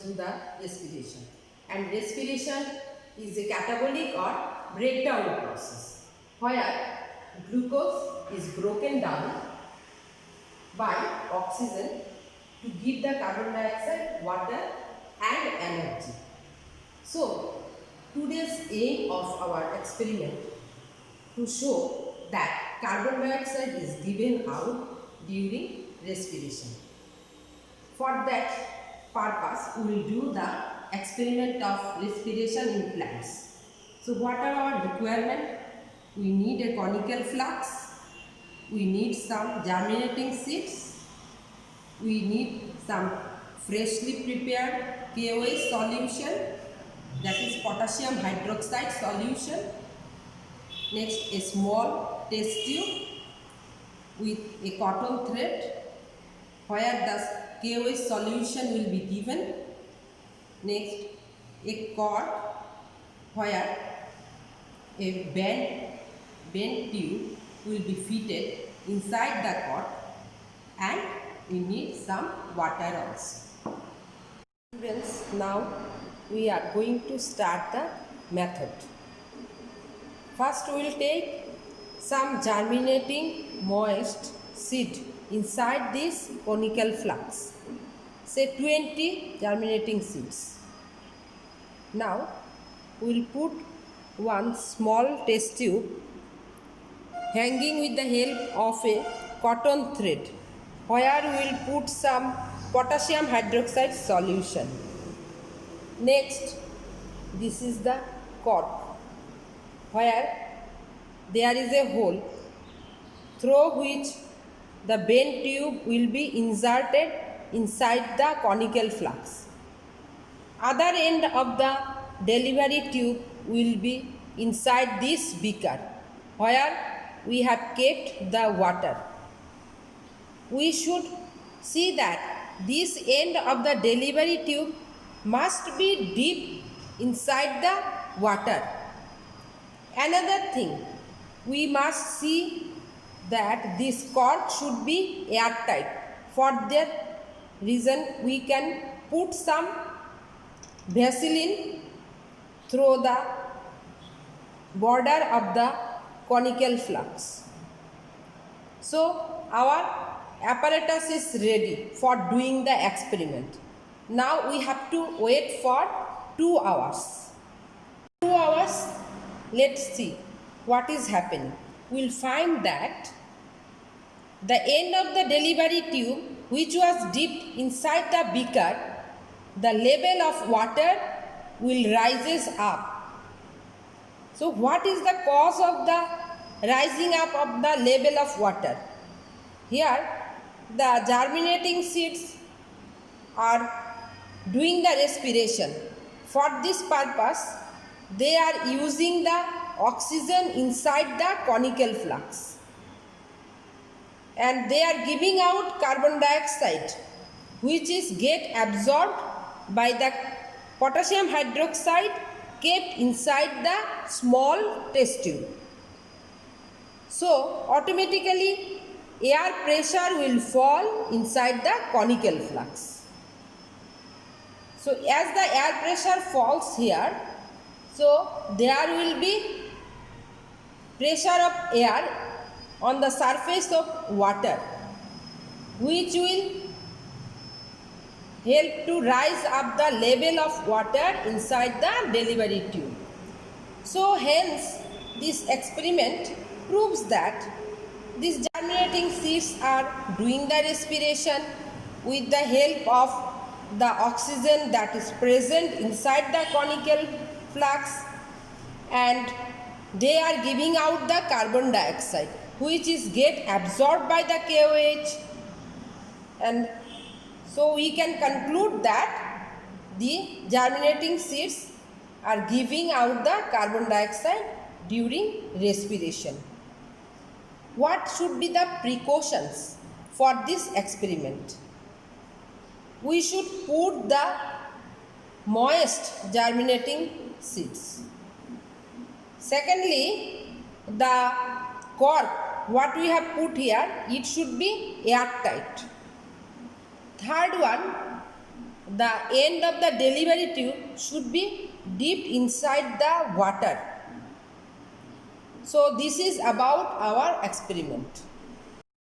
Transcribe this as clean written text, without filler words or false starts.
to the respiration, and respiration is a catabolic or breakdown process where glucose is broken down by oxygen to give the carbon dioxide, water and energy. So today's aim of our experiment to show that carbon dioxide is given out during respiration. For that purpose, we will do the experiment of respiration in plants. So what are our requirement? We need a conical flask, we need some germinating seeds, we need some freshly prepared KOH solution, that is potassium hydroxide solution. Next, a small test tube with a cotton thread where the KOH solution will be given. Next, a cord where a bent tube will be fitted inside the cord, and we need some water also. Students, now we are going to start the method. First we will take some germinating moist seed inside this conical flask, say 20 germinating seeds. Now we will put one small test tube hanging with the help of a cotton thread where we will put some potassium hydroxide solution. Next, this is the cork where there is a hole through which the bent tube will be inserted inside the conical flask. Other end of the delivery tube will be inside this beaker where we have kept the water. We should see that this end of the delivery tube must be deep inside the water. Another thing, we must see that this cork should be airtight. For that reason, we can put some Vaseline through the border of the conical flask. So our apparatus is ready for doing the experiment. Now we have to wait for 2 hours. 2 hours, let's see what is happening. We'll find that the end of the delivery tube, which was dipped inside the beaker, the level of water will rises up. So what is the cause of the rising up of the level of water? Here the germinating seeds are doing the respiration. For this purpose, they are using the oxygen inside the conical flask, and they are giving out carbon dioxide, which is get absorbed by the potassium hydroxide kept inside the small test tube. So automatically air pressure will fall inside the conical flask. So as the air pressure falls here, so there will be pressure of air on the surface of water, which will help to rise up the level of water inside the delivery tube. So hence this experiment proves that these germinating seeds are doing the respiration with the help of the oxygen that is present inside the conical flask, and they are giving out the carbon dioxide, which is get absorbed by the KOH, and so we can conclude that the germinating seeds are giving out the carbon dioxide during respiration. What should be the precautions for this experiment? We should put the moist germinating seeds. Secondly, the cork, what we have put here, it should be airtight. Third one, the end of the delivery tube should be dipped inside the water. So this is about our experiment.